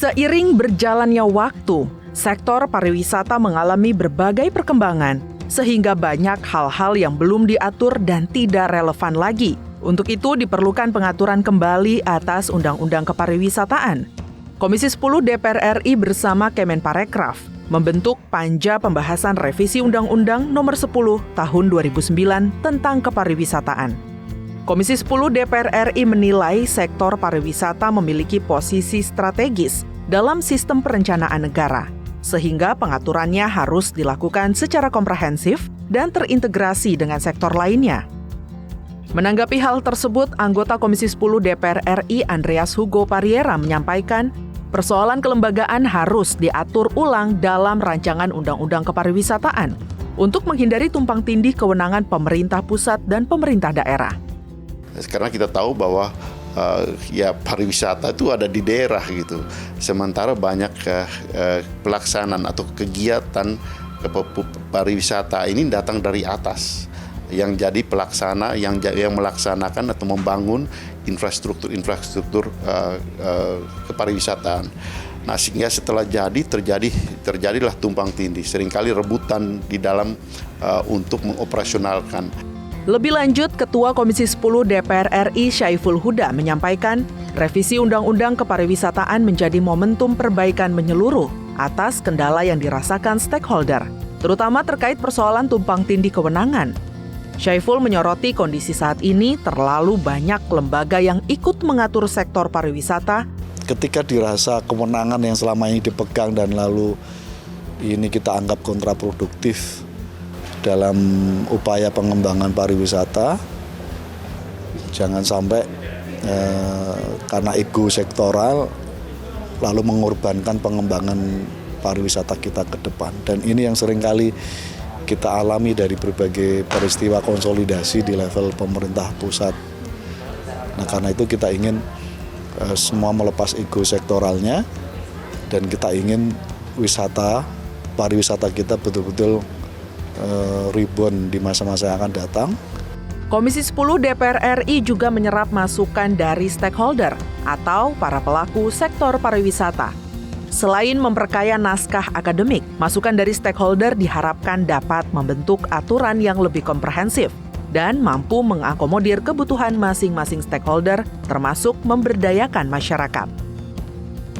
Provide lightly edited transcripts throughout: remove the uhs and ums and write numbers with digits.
Seiring berjalannya waktu, sektor pariwisata mengalami berbagai perkembangan, sehingga banyak hal-hal yang belum diatur dan tidak relevan lagi. Untuk itu diperlukan pengaturan kembali atas Undang-Undang Kepariwisataan. Komisi 10 DPR RI bersama Kemenparekraf membentuk Panja Pembahasan Revisi Undang-Undang Nomor 10 Tahun 2009 tentang Kepariwisataan. Komisi 10 DPR RI menilai sektor pariwisata memiliki posisi strategis dalam sistem perencanaan negara, sehingga pengaturannya harus dilakukan secara komprehensif dan terintegrasi dengan sektor lainnya. Menanggapi hal tersebut, anggota Komisi 10 DPR RI Andreas Hugo Pariera menyampaikan, persoalan kelembagaan harus diatur ulang dalam rancangan Undang-Undang Kepariwisataan untuk menghindari tumpang tindih kewenangan pemerintah pusat dan pemerintah daerah. Karena kita tahu bahwa pariwisata itu ada di daerah gitu. Sementara banyak pelaksanaan atau kegiatan pariwisata ini datang dari atas. Yang jadi pelaksana, yang melaksanakan atau membangun infrastruktur kepariwisataan. Nah, sehingga setelah terjadilah tumpang tindih. Seringkali rebutan di dalam untuk mengoperasionalkan. Lebih lanjut, Ketua Komisi 10 DPR RI Syaiful Huda menyampaikan, revisi Undang-Undang Kepariwisataan menjadi momentum perbaikan menyeluruh atas kendala yang dirasakan stakeholder, terutama terkait persoalan tumpang tindih kewenangan. Syaiful menyoroti kondisi saat ini terlalu banyak lembaga yang ikut mengatur sektor pariwisata. Ketika dirasa kewenangan yang selama ini dipegang dan lalu ini kita anggap kontraproduktif dalam upaya pengembangan pariwisata, jangan sampai karena ego sektoral lalu mengorbankan pengembangan pariwisata kita ke depan. Dan ini yang seringkali kita alami dari berbagai peristiwa konsolidasi di level pemerintah pusat. Nah, karena itu kita ingin semua melepas ego sektoralnya dan kita ingin pariwisata kita betul-betul rebound di masa-masa yang akan datang. Komisi 10 DPR RI juga menyerap masukan dari stakeholder atau para pelaku sektor pariwisata. Selain memperkaya naskah akademik, masukan dari stakeholder diharapkan dapat membentuk aturan yang lebih komprehensif dan mampu mengakomodir kebutuhan masing-masing stakeholder, termasuk memberdayakan masyarakat.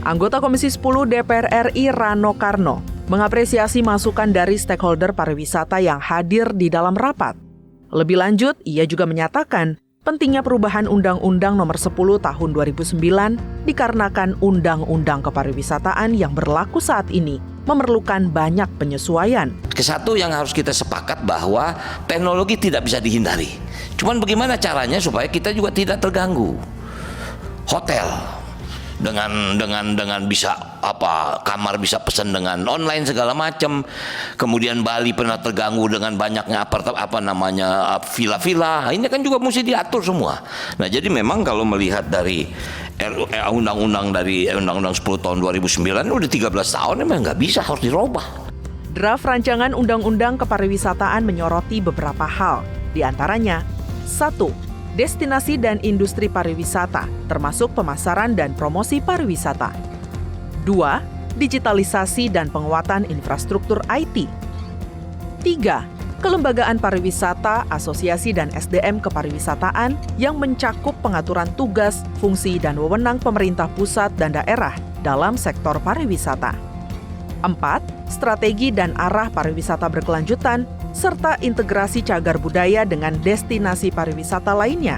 Anggota Komisi 10 DPR RI Rano Karno mengapresiasi masukan dari stakeholder pariwisata yang hadir di dalam rapat. Lebih lanjut, ia juga menyatakan pentingnya perubahan Undang-Undang Nomor 10 Tahun 2009 dikarenakan Undang-Undang Kepariwisataan yang berlaku saat ini memerlukan banyak penyesuaian. Kesatu yang harus kita sepakat bahwa teknologi tidak bisa dihindari. Cuman bagaimana caranya supaya kita juga tidak terganggu. Hotel dengan bisa kamar bisa pesan dengan online segala macam. Kemudian Bali pernah terganggu dengan banyaknya villa-villa. Ini kan juga mesti diatur semua. Nah, jadi memang kalau melihat dari Undang-Undang 10 tahun 2009 udah 13 tahun memang nggak bisa, harus dirubah. Draft rancangan Undang-Undang Kepariwisataan menyoroti beberapa hal, di antaranya 1. Destinasi dan industri pariwisata, termasuk pemasaran dan promosi pariwisata. 2. Digitalisasi dan penguatan infrastruktur IT. 3. Kelembagaan pariwisata, asosiasi dan SDM kepariwisataan yang mencakup pengaturan tugas, fungsi, dan wewenang pemerintah pusat dan daerah dalam sektor pariwisata. 4. Strategi dan arah pariwisata berkelanjutan, serta integrasi cagar budaya dengan destinasi pariwisata lainnya.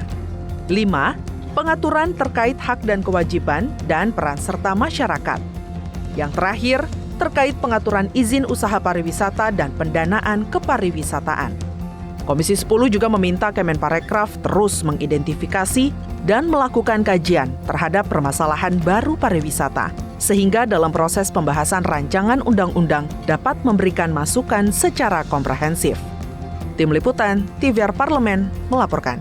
5. Pengaturan terkait hak dan kewajiban dan peran serta masyarakat. Yang terakhir, terkait pengaturan izin usaha pariwisata dan pendanaan kepariwisataan. Komisi 10 juga meminta Kemenparekraf terus mengidentifikasi dan melakukan kajian terhadap permasalahan baru pariwisata, sehingga dalam proses pembahasan rancangan undang-undang dapat memberikan masukan secara komprehensif. Tim Liputan TVR Parlemen melaporkan.